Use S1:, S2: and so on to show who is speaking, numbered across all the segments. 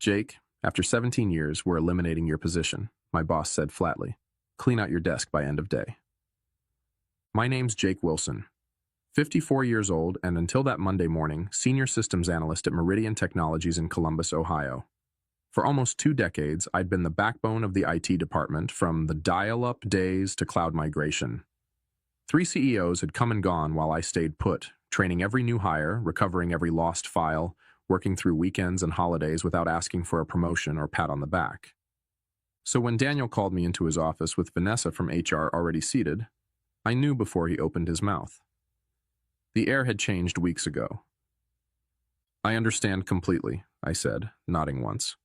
S1: Jake, after 17 years, we're eliminating your position, my boss said flatly. Clean out your desk by end of day. My name's Jake Wilson, 54 years old, and until that Monday morning, senior systems analyst at Meridian Technologies in Columbus, Ohio. For almost 2 decades, I'd been the backbone of the IT department, from the dial-up days to cloud migration. 3 CEOs had come and gone while I stayed put, training every new hire, recovering every lost file, working through weekends and holidays without asking for a promotion or pat on the back. So when Daniel called me into his office with Vanessa from HR already seated, I knew before he opened his mouth. The air had changed weeks ago. I understand completely, I said, nodding once.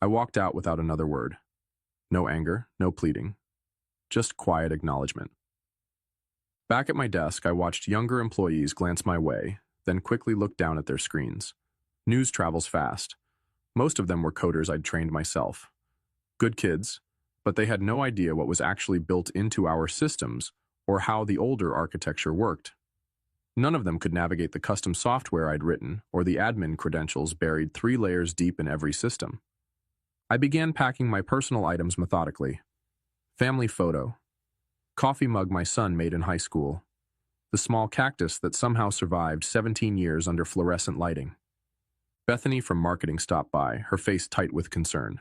S1: I walked out without another word. No anger, no pleading. Just quiet acknowledgement. Back at my desk, I watched younger employees glance my way, then quickly looked down at their screens. News travels fast. Most of them were coders I'd trained myself. Good kids, but they had no idea what was actually built into our systems or how the older architecture worked. None of them could navigate the custom software I'd written or the admin credentials buried 3 layers deep in every system. I began packing my personal items methodically. Family photo. Coffee mug my son made in high school. The small cactus that somehow survived 17 years under fluorescent lighting. Bethany from marketing stopped by, her face tight with concern.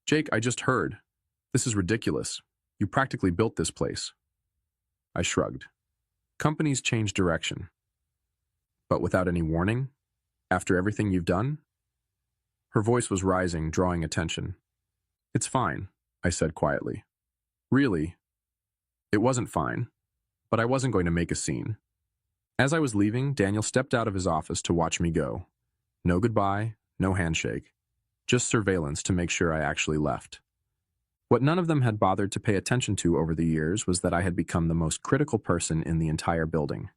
S1: Jake, I just heard. This is ridiculous. You practically built this place. I shrugged. Companies change direction. But without any warning? After everything you've done? Her voice was rising, drawing attention. It's fine, I said quietly. Really? It wasn't fine, but I wasn't going to make a scene. As I was leaving, Daniel stepped out of his office to watch me go. No goodbye, no handshake. Just surveillance to make sure I actually left. What none of them had bothered to pay attention to over the years was that I had become the most critical person in the entire building.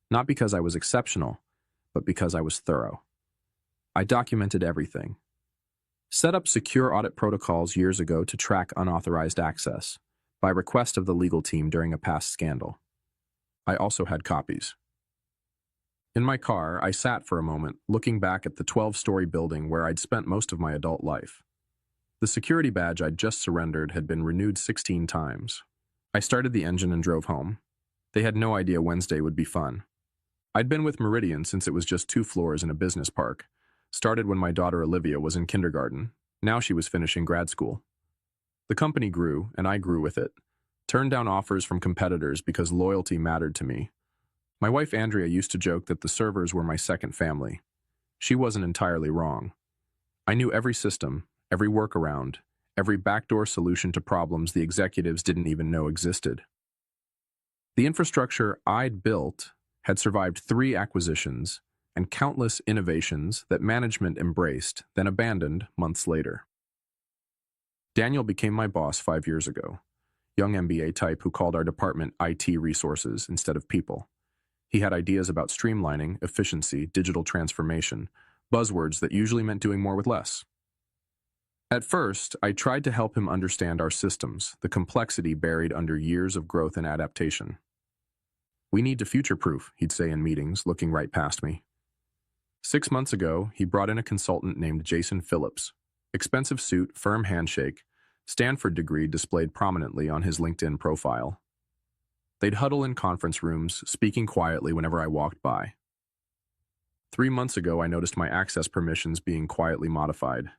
S1: Not because I was exceptional, but because I was thorough. I documented everything. Set up secure audit protocols years ago to track unauthorized access, by request of the legal team during a past scandal. I also had copies. In my car, I sat for a moment, looking back at the 12-story building where I'd spent most of my adult life. The security badge I'd just surrendered had been renewed 16 times. I started the engine and drove home. They had no idea Wednesday would be fun. I'd been with Meridian since it was just 2 floors in a business park. Started when my daughter Olivia was in kindergarten. Now she was finishing grad school. The company grew, and I grew with it. Turned down offers from competitors because loyalty mattered to me. My wife Andrea used to joke that the servers were my second family. She wasn't entirely wrong. I knew every system, every workaround, every backdoor solution to problems the executives didn't even know existed. The infrastructure I'd built had survived 3 acquisitions and countless innovations that management embraced, then abandoned months later. Daniel became my boss 5 years ago, young MBA type who called our department IT resources instead of people. He had ideas about streamlining, efficiency, digital transformation, buzzwords that usually meant doing more with less. At first, I tried to help him understand our systems, the complexity buried under years of growth and adaptation. We need to future-proof, he'd say in meetings, looking right past me. 6 months ago, he brought in a consultant named Jason Phillips. Expensive suit, firm handshake, Stanford degree displayed prominently on his LinkedIn profile. They'd huddle in conference rooms, speaking quietly whenever I walked by. 3 months ago, I noticed my access permissions being quietly modified.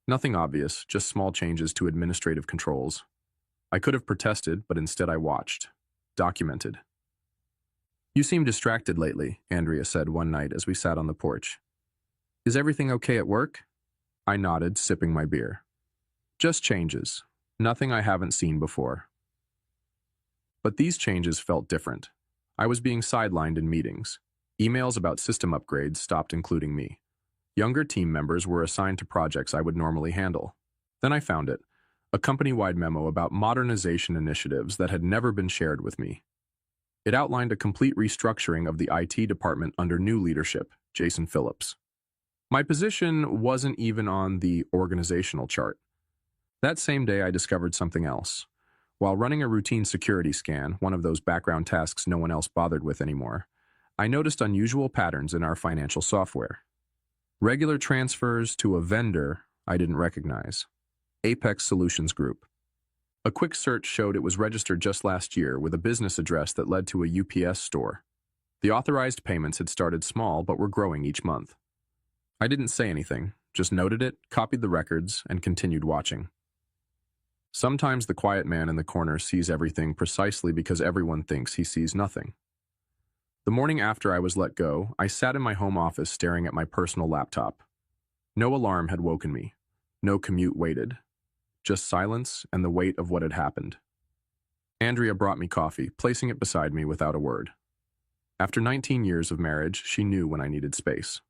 S1: Nothing obvious, just small changes to administrative controls. I could have protested, but instead I watched. Documented. You seem distracted lately, Andrea said one night as we sat on the porch. Is everything okay at work? I nodded, sipping my beer. Just changes. Nothing I haven't seen before. But these changes felt different. I was being sidelined in meetings. Emails about system upgrades stopped including me. Younger team members were assigned to projects I would normally handle. Then I found it, a company-wide memo about modernization initiatives that had never been shared with me. It outlined a complete restructuring of the IT department under new leadership, Jason Phillips. My position wasn't even on the organizational chart. That same day, I discovered something else. While running a routine security scan, one of those background tasks no one else bothered with anymore, I noticed unusual patterns in our financial software. Regular transfers to a vendor I didn't recognize. Apex Solutions Group. A quick search showed it was registered just last year with a business address that led to a UPS store. The authorized payments had started small but were growing each month. I didn't say anything, just noted it, copied the records, and continued watching. Sometimes the quiet man in the corner sees everything precisely because everyone thinks he sees nothing. The morning after I was let go, I sat in my home office staring at my personal laptop. No alarm had woken me. No commute waited. Just silence and the weight of what had happened. Andrea brought me coffee, placing it beside me without a word. After 19 years of marriage, she knew when I needed space.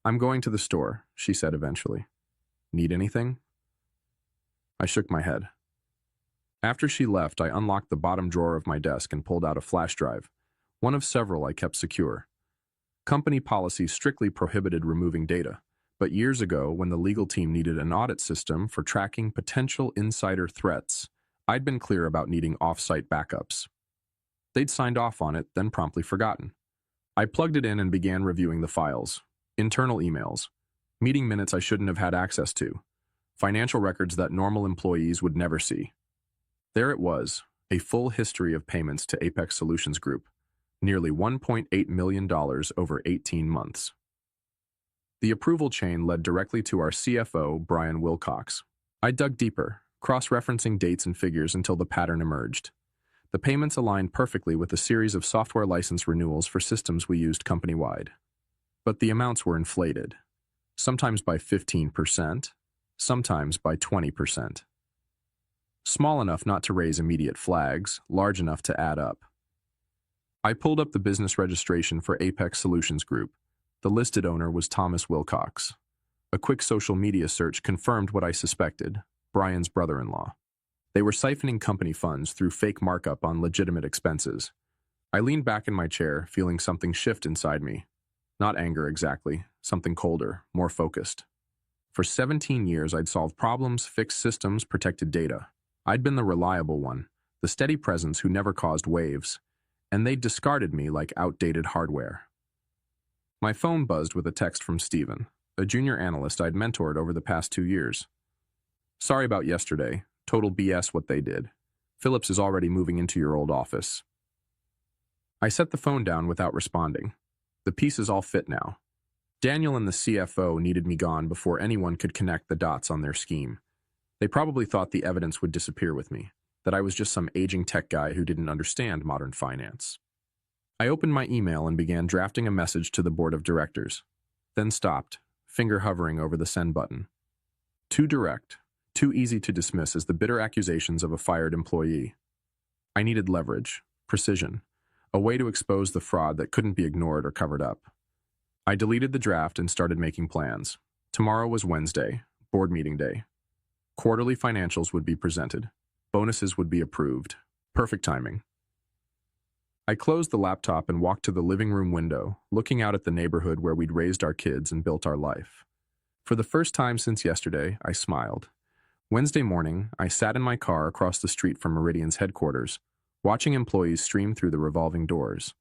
S1: "I'm going to the store," she said eventually. "Need anything?" I shook my head. After she left, I unlocked the bottom drawer of my desk and pulled out a flash drive, one of several I kept secure. Company policy strictly prohibited removing data, but years ago, when the legal team needed an audit system for tracking potential insider threats, I'd been clear about needing off-site backups. They'd signed off on it, then promptly forgotten. I plugged it in and began reviewing the files. Internal emails, meeting minutes I shouldn't have had access to, financial records that normal employees would never see. There it was, a full history of payments to Apex Solutions Group, nearly $1.8 million over 18 months. The approval chain led directly to our CFO, Brian Wilcox. I dug deeper, cross-referencing dates and figures until the pattern emerged. The payments aligned perfectly with a series of software license renewals for systems we used company-wide. But the amounts were inflated, sometimes by 15%, sometimes by 20%. Small enough not to raise immediate flags, large enough to add up. I pulled up the business registration for Apex Solutions Group. The listed owner was Thomas Wilcox. A quick social media search confirmed what I suspected: Brian's brother-in-law. They were siphoning company funds through fake markup on legitimate expenses. I leaned back in my chair, feeling something shift inside me. Not anger exactly, something colder, more focused. For 17 years, I'd solved problems, fixed systems, protected data. I'd been the reliable one, the steady presence who never caused waves, and they'd discarded me like outdated hardware. My phone buzzed with a text from Steven, a junior analyst I'd mentored over the past 2 years. "Sorry about yesterday. Total BS what they did. Phillips is already moving into your old office." I set the phone down without responding. The pieces all fit now. Daniel and the CFO needed me gone before anyone could connect the dots on their scheme. They probably thought the evidence would disappear with me, that I was just some aging tech guy who didn't understand modern finance. I opened my email and began drafting a message to the board of directors, then stopped, finger hovering over the send button. Too direct, too easy to dismiss as the bitter accusations of a fired employee. I needed leverage, precision, a way to expose the fraud that couldn't be ignored or covered up. I deleted the draft and started making plans. Tomorrow was Wednesday, board meeting day. Quarterly financials would be presented. Bonuses would be approved. Perfect timing. I closed the laptop and walked to the living room window, looking out at the neighborhood where we'd raised our kids and built our life. For the first time since yesterday, I smiled. Wednesday morning, I sat in my car across the street from Meridian's headquarters, watching employees stream through the revolving doors.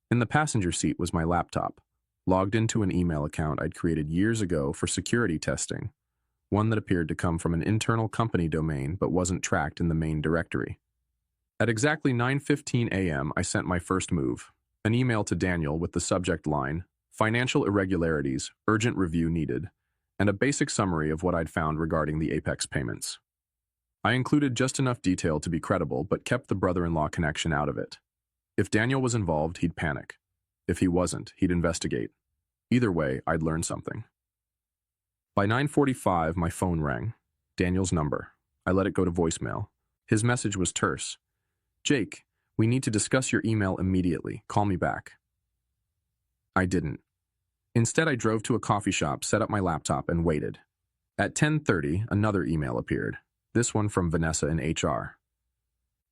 S1: In the passenger seat was my laptop, logged into an email account I'd created years ago for security testing, one that appeared to come from an internal company domain but wasn't tracked in the main directory. At exactly 9:15 a.m., I sent my first move, an email to Daniel with the subject line, "Financial irregularities, urgent review needed," and a basic summary of what I'd found regarding the Apex payments. I included just enough detail to be credible, but kept the brother-in-law connection out of it. If Daniel was involved, he'd panic. If he wasn't, he'd investigate. Either way, I'd learn something. By 9:45, my phone rang. Daniel's number. I let it go to voicemail. His message was terse. "Jake, we need to discuss your email immediately. Call me back." I didn't. Instead, I drove to a coffee shop, set up my laptop, and waited. At 10:30, another email appeared, this one from Vanessa in HR.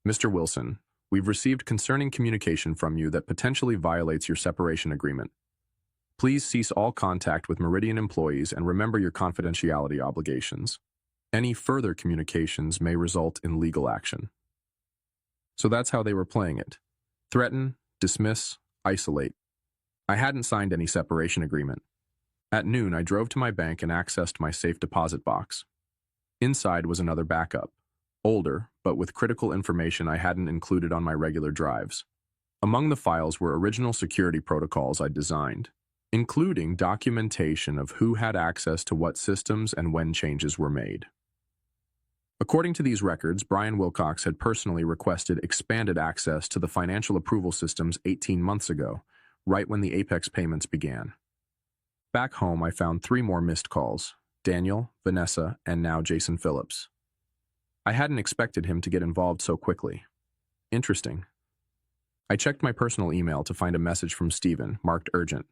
S1: "Mr. Wilson, we've received concerning communication from you that potentially violates your separation agreement. Please cease all contact with Meridian employees and remember your confidentiality obligations. Any further communications may result in legal action." So that's how they were playing it. Threaten, dismiss, isolate. I hadn't signed any separation agreement. At noon, I drove to my bank and accessed my safe deposit box. Inside was another backup, older, but with critical information I hadn't included on my regular drives. Among the files were original security protocols I'd designed, including documentation of who had access to what systems and when changes were made. According to these records, Brian Wilcox had personally requested expanded access to the financial approval systems 18 months ago, right when the Apex payments began. Back home, I found 3 more missed calls: Daniel, Vanessa, and now Jason Phillips. I hadn't expected him to get involved so quickly. Interesting. I checked my personal email to find a message from Steven, marked urgent.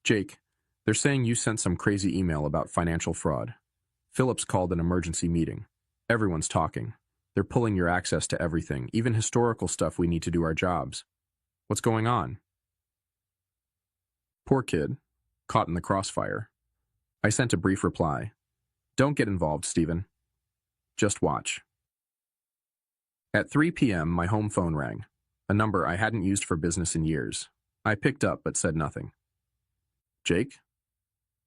S1: Jake, they're saying you sent some crazy email about financial fraud. Phillips called an emergency meeting. Everyone's talking. They're pulling your access to everything, even historical stuff we need to do our jobs. What's going on? Poor kid, caught in the crossfire. I sent a brief reply. Don't get involved, Steven. Just watch. At 3 p.m., my home phone rang, a number I hadn't used for business in years. I picked up but said nothing. Jake?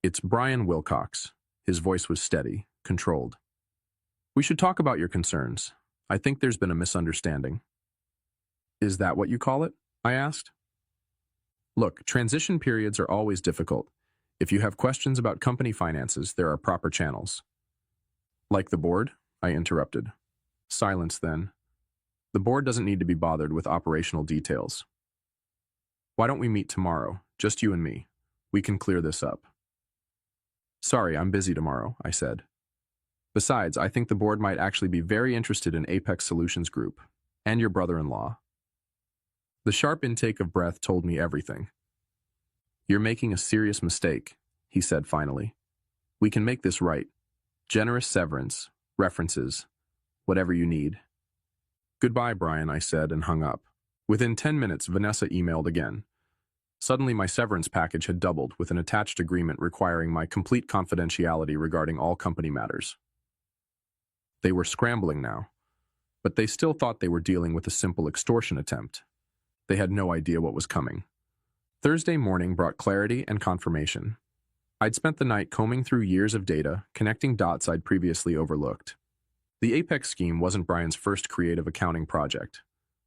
S1: It's Brian Wilcox. His voice was steady, controlled. We should talk about your concerns. I think there's been a misunderstanding. Is that what you call it? I asked. Look, transition periods are always difficult. If you have questions about company finances, there are proper channels. Like the board? I interrupted. Silence then. The board doesn't need to be bothered with operational details. Why don't we meet tomorrow, just you and me? We can clear this up. Sorry, I'm busy tomorrow, I said. Besides, I think the board might actually be very interested in Apex Solutions Group, and your brother-in-law. The sharp intake of breath told me everything. You're making a serious mistake, he said finally. We can make this right. Generous severance, references, whatever you need. Goodbye, Brian, I said and hung up. Within 10 minutes, Vanessa emailed again. Suddenly, my severance package had doubled with an attached agreement requiring my complete confidentiality regarding all company matters. They were scrambling now, but they still thought they were dealing with a simple extortion attempt. They had no idea what was coming. Thursday morning brought clarity and confirmation. I'd spent the night combing through years of data, connecting dots I'd previously overlooked. The Apex scheme wasn't Brian's first creative accounting project.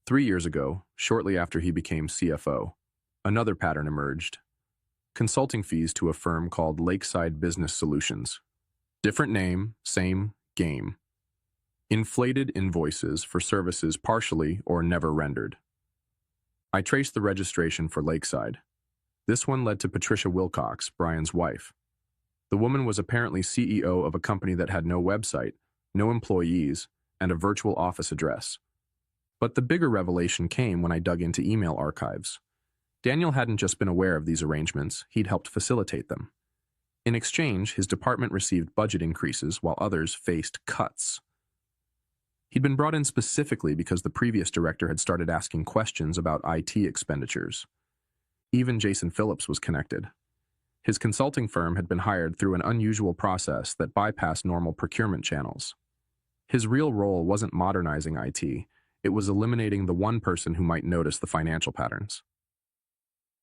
S1: 3 years ago, shortly after he became CFO, another pattern emerged. Consulting fees to a firm called Lakeside Business Solutions. Different name, same game. Inflated invoices for services partially or never rendered. I traced the registration for Lakeside. This one led to Patricia Wilcox, Brian's wife. The woman was apparently CEO of a company that had no website, no employees, and a virtual office address. But the bigger revelation came when I dug into email archives. Daniel hadn't just been aware of these arrangements, he'd helped facilitate them. In exchange, his department received budget increases while others faced cuts. He'd been brought in specifically because the previous director had started asking questions about IT expenditures. Even Jason Phillips was connected. His consulting firm had been hired through an unusual process that bypassed normal procurement channels. His real role wasn't modernizing IT, it was eliminating the one person who might notice the financial patterns.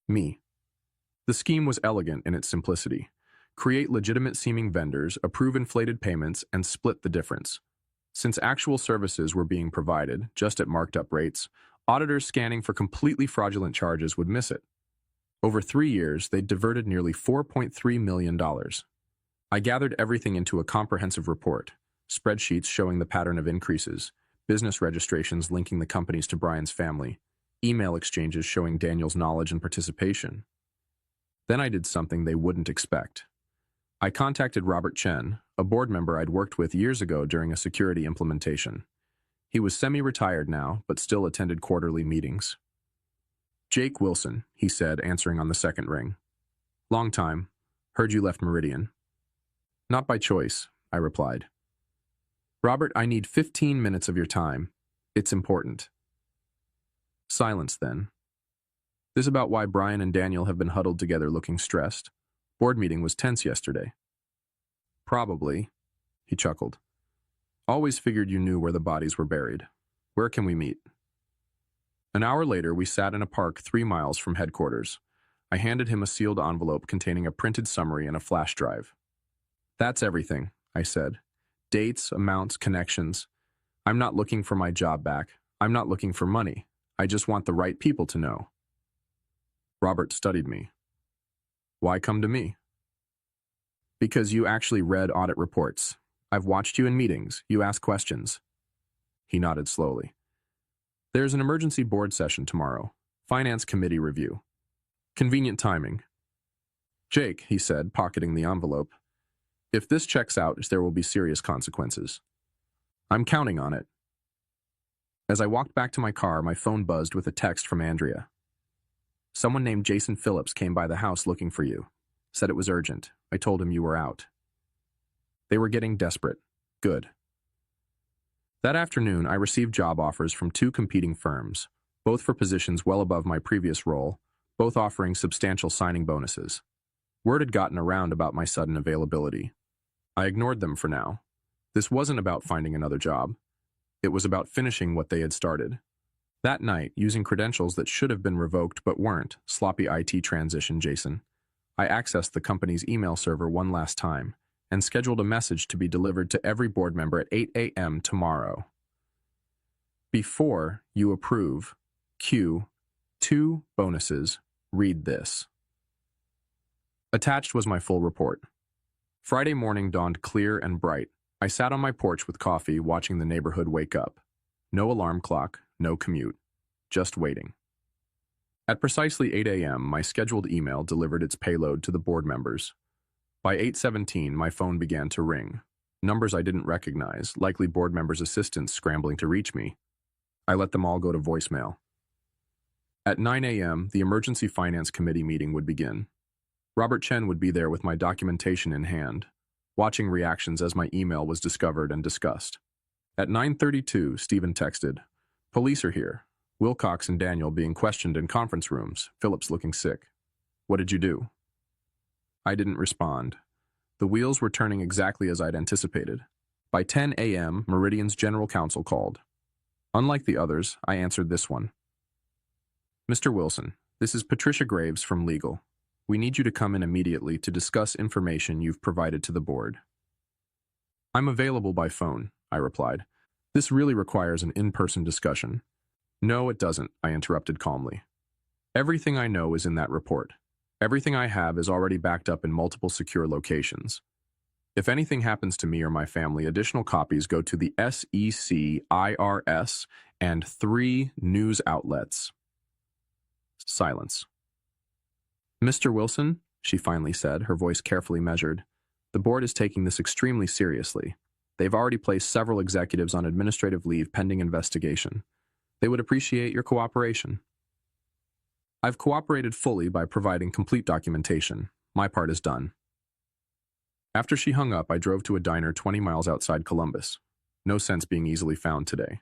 S1: Me. The scheme was elegant in its simplicity. Create legitimate-seeming vendors, approve inflated payments, and split the difference. Since actual services were being provided, just at marked-up rates, auditors scanning for completely fraudulent charges would miss it. Over 3 years, they'd diverted nearly $4.3 million. I gathered everything into a comprehensive report, spreadsheets showing the pattern of increases, business registrations linking the companies to Brian's family, email exchanges showing Daniel's knowledge and participation. Then I did something they wouldn't expect. I contacted Robert Chen, a board member I'd worked with years ago during a security implementation. He was semi-retired now, but still attended quarterly meetings. Jake Wilson, he said, answering on the second ring. Long time. Heard you left Meridian. Not by choice, I replied. Robert, I need 15 minutes of your time. It's important. Silence then. This about why Brian and Daniel have been huddled together looking stressed. Board meeting was tense yesterday. Probably, he chuckled. Always figured you knew where the bodies were buried. Where can we meet? An hour later, we sat in a park 3 miles from headquarters. I handed him a sealed envelope containing a printed summary and a flash drive. "That's everything," I said. "Dates, amounts, connections. I'm not looking for my job back. I'm not looking for money. I just want the right people to know." Robert studied me. "Why come to me?" "Because you actually read audit reports. I've watched you in meetings. You ask questions." He nodded slowly. "There's an emergency board session tomorrow. Finance committee review. Convenient timing." "Jake," he said, pocketing the envelope, "if this checks out, there will be serious consequences." "I'm counting on it." As I walked back to my car, my phone buzzed with a text from Andrea. "Someone named Jason Phillips came by the house looking for you. Said it was urgent. I told him you were out." They were getting desperate. Good. That afternoon, I received job offers from 2 competing firms, both for positions well above my previous role, both offering substantial signing bonuses. Word had gotten around about my sudden availability. I ignored them for now. This wasn't about finding another job. It was about finishing what they had started. That night, using credentials that should have been revoked but weren't, sloppy IT transition, Jason, I accessed the company's email server one last time and scheduled a message to be delivered to every board member at 8 a.m. tomorrow. "Before you approve Q 2 bonuses, read this." Attached was my full report. Friday morning dawned clear and bright. I sat on my porch with coffee, watching the neighborhood wake up. No alarm clock, no commute. Just waiting. At precisely 8 a.m., my scheduled email delivered its payload to the board members. By 8:17, my phone began to ring. Numbers I didn't recognize, likely board members' assistants scrambling to reach me. I let them all go to voicemail. At 9 a.m., the Emergency Finance Committee meeting would begin. Robert Chen would be there with my documentation in hand, watching reactions as my email was discovered and discussed. At 9:32, Stephen texted, "Police are here. Wilcox and Daniel being questioned in conference rooms. Phillips looking sick. What did you do?" I didn't respond. The wheels were turning exactly as I'd anticipated. By 10 a.m., Meridian's general counsel called. Unlike the others, I answered this one. "Mr. Wilson, this is Patricia Graves from Legal. We need you to come in immediately to discuss information you've provided to the board." "I'm available by phone," I replied. "This really requires an in-person discussion." "No, it doesn't," I interrupted calmly. "Everything I know is in that report. Everything I have is already backed up in multiple secure locations. If anything happens to me or my family, additional copies go to the SEC, IRS, and 3 news outlets." Silence. "Mr. Wilson," she finally said, her voice carefully measured, "the board is taking this extremely seriously. They've already placed several executives on administrative leave pending investigation. They would appreciate your cooperation." "I've cooperated fully by providing complete documentation. My part is done." After she hung up, I drove to a diner 20 miles outside Columbus. No sense being easily found today.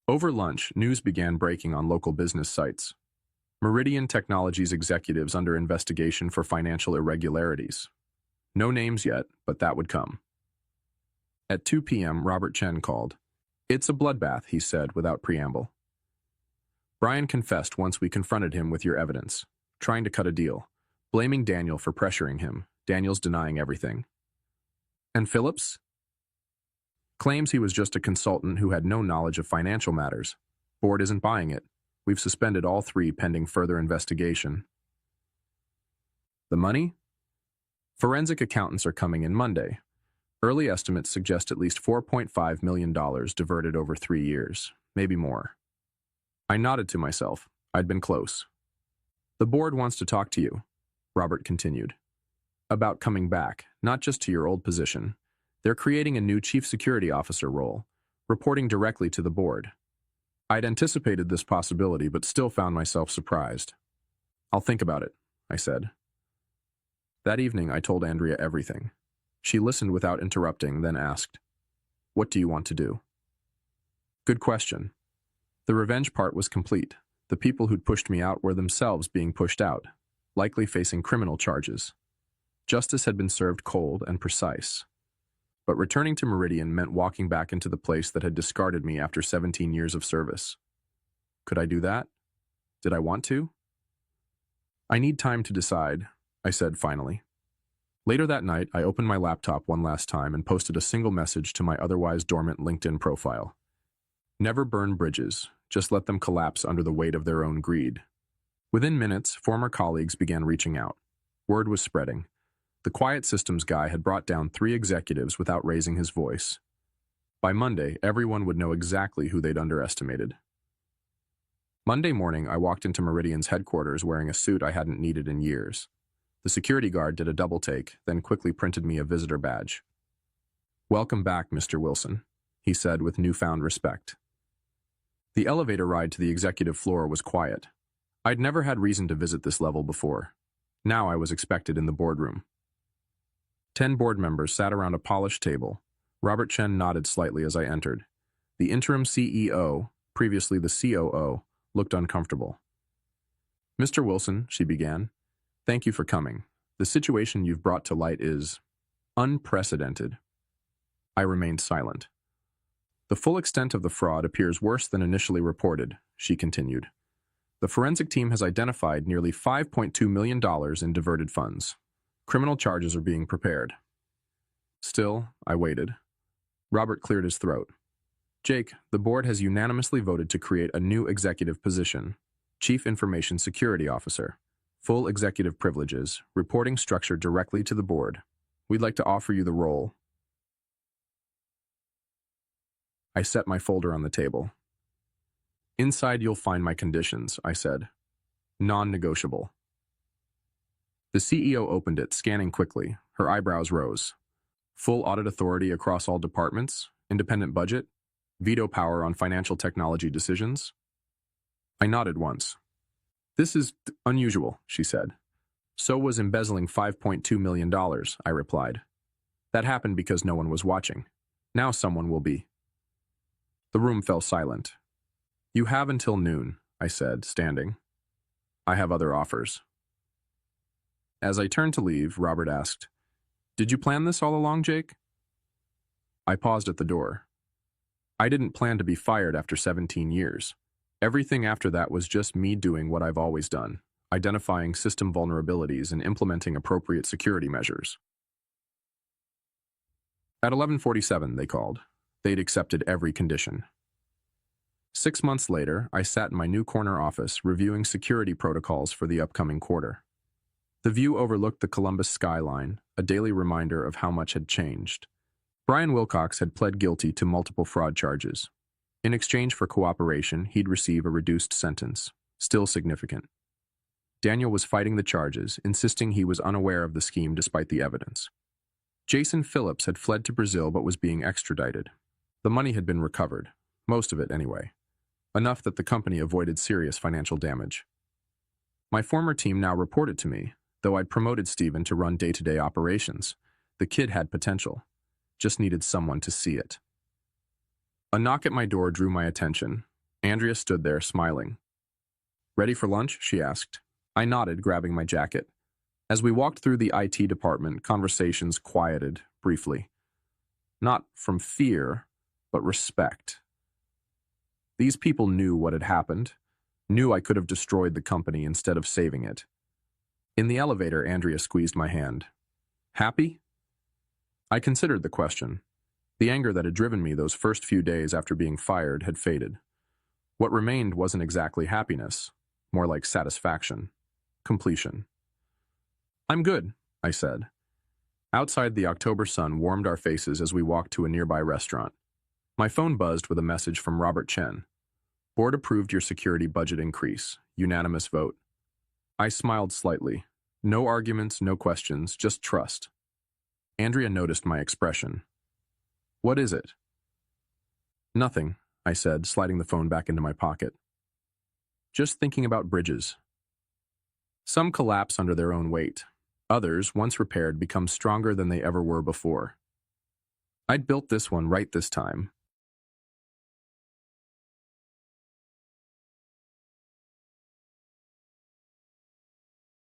S1: Over lunch, news began breaking on local business sites. Meridian Technologies executives under investigation for financial irregularities. No names yet, but that would come. At 2 p.m., Robert Chen called. "It's a bloodbath," he said without preamble. "Brian confessed once we confronted him with your evidence, trying to cut a deal, blaming Daniel for pressuring him. Daniel's denying everything." "And Phillips?" "Claims he was just a consultant who had no knowledge of financial matters. Board isn't buying it. We've suspended all 3 pending further investigation." "The money?" "Forensic accountants are coming in Monday. Early estimates suggest at least $4.5 million diverted over 3 years, maybe more." I nodded to myself. I'd been close. "The board wants to talk to you," Robert continued. "About coming back, not just to your old position. They're creating a new chief security officer role, reporting directly to the board." I'd anticipated this possibility, but still found myself surprised. "I'll think about it," I said. That evening, I told Andrea everything. She listened without interrupting, then asked, "What do you want to do?" Good question. The revenge part was complete. The people who'd pushed me out were themselves being pushed out, likely facing criminal charges. Justice had been served cold and precise. But returning to Meridian meant walking back into the place that had discarded me after 17 years of service. Could I do that? Did I want to? I need time to decide, I said finally. Later that night, I opened my laptop one last time and posted a single message to my otherwise dormant LinkedIn profile. Never burn bridges, just let them collapse under the weight of their own greed. Within minutes, former colleagues began reaching out. Word was spreading. The quiet systems guy had brought down 3 executives without raising his voice. By Monday, everyone would know exactly who they'd underestimated. Monday morning, I walked into Meridian's headquarters wearing a suit I hadn't needed in years. The security guard did a double take, then quickly printed me a visitor badge. "Welcome back, Mr. Wilson," he said with newfound respect. The elevator ride to the executive floor was quiet. I'd never had reason to visit this level before. Now I was expected in the boardroom. 10 board members sat around a polished table. Robert Chen nodded slightly as I entered. The interim CEO, previously the COO, looked uncomfortable. "Mr. Wilson," she began, "thank you for coming. The situation you've brought to light is unprecedented." I remained silent. "The full extent of the fraud appears worse than initially reported," she continued. "The forensic team has identified nearly $5.2 million in diverted funds. Criminal charges are being prepared." Still, I waited. Robert cleared his throat. "Jake, the board has unanimously voted to create a new executive position, Chief Information Security Officer. Full executive privileges, reporting structure directly to the board. We'd like to offer you the role." I set my folder on the table. "Inside you'll find my conditions," I said. "Non-negotiable." The CEO opened it, scanning quickly. Her eyebrows rose. "Full audit authority across all departments, independent budget, veto power on financial technology decisions." I nodded once. "This is unusual," she said. "So was embezzling $5.2 million, I replied. "That happened because no one was watching. Now someone will be." The room fell silent. "You have until noon," I said, standing. "I have other offers." As I turned to leave, Robert asked, "Did you plan this all along, Jake?" I paused at the door. I didn't plan to be fired after 17 years. Everything after that was just me doing what I've always done, identifying system vulnerabilities and implementing appropriate security measures. At 11:47, they called. They'd accepted every condition. 6 months later, I sat in my new corner office reviewing security protocols for the upcoming quarter. The view overlooked the Columbus skyline, a daily reminder of how much had changed. Brian Wilcox had pled guilty to multiple fraud charges. In exchange for cooperation, he'd receive a reduced sentence, still significant. Daniel was fighting the charges, insisting he was unaware of the scheme despite the evidence. Jason Phillips had fled to Brazil but was being extradited. The money had been recovered, most of it anyway, enough that the company avoided serious financial damage. My former team now reported to me, though I'd promoted Steven to run day-to-day operations. The kid had potential, just needed someone to see it. A knock at my door drew my attention. Andrea stood there, smiling. "Ready for lunch?" she asked. I nodded, grabbing my jacket. As we walked through the IT department, conversations quieted briefly. Not from fear, but respect. These people knew what had happened, knew I could have destroyed the company instead of saving it. In the elevator, Andrea squeezed my hand. "Happy?" I considered the question. The anger that had driven me those first few days after being fired had faded. What remained wasn't exactly happiness, more like satisfaction, completion. "I'm good," I said. Outside, the October sun warmed our faces as we walked to a nearby restaurant. My phone buzzed with a message from Robert Chen. "Board approved your security budget increase. Unanimous vote." I smiled slightly. No arguments, no questions, just trust. Andrea noticed my expression. "What is it?" "Nothing," I said, sliding the phone back into my pocket. "Just thinking about bridges. Some collapse under their own weight. Others, once repaired, become stronger than they ever were before. I'd built this one right this time,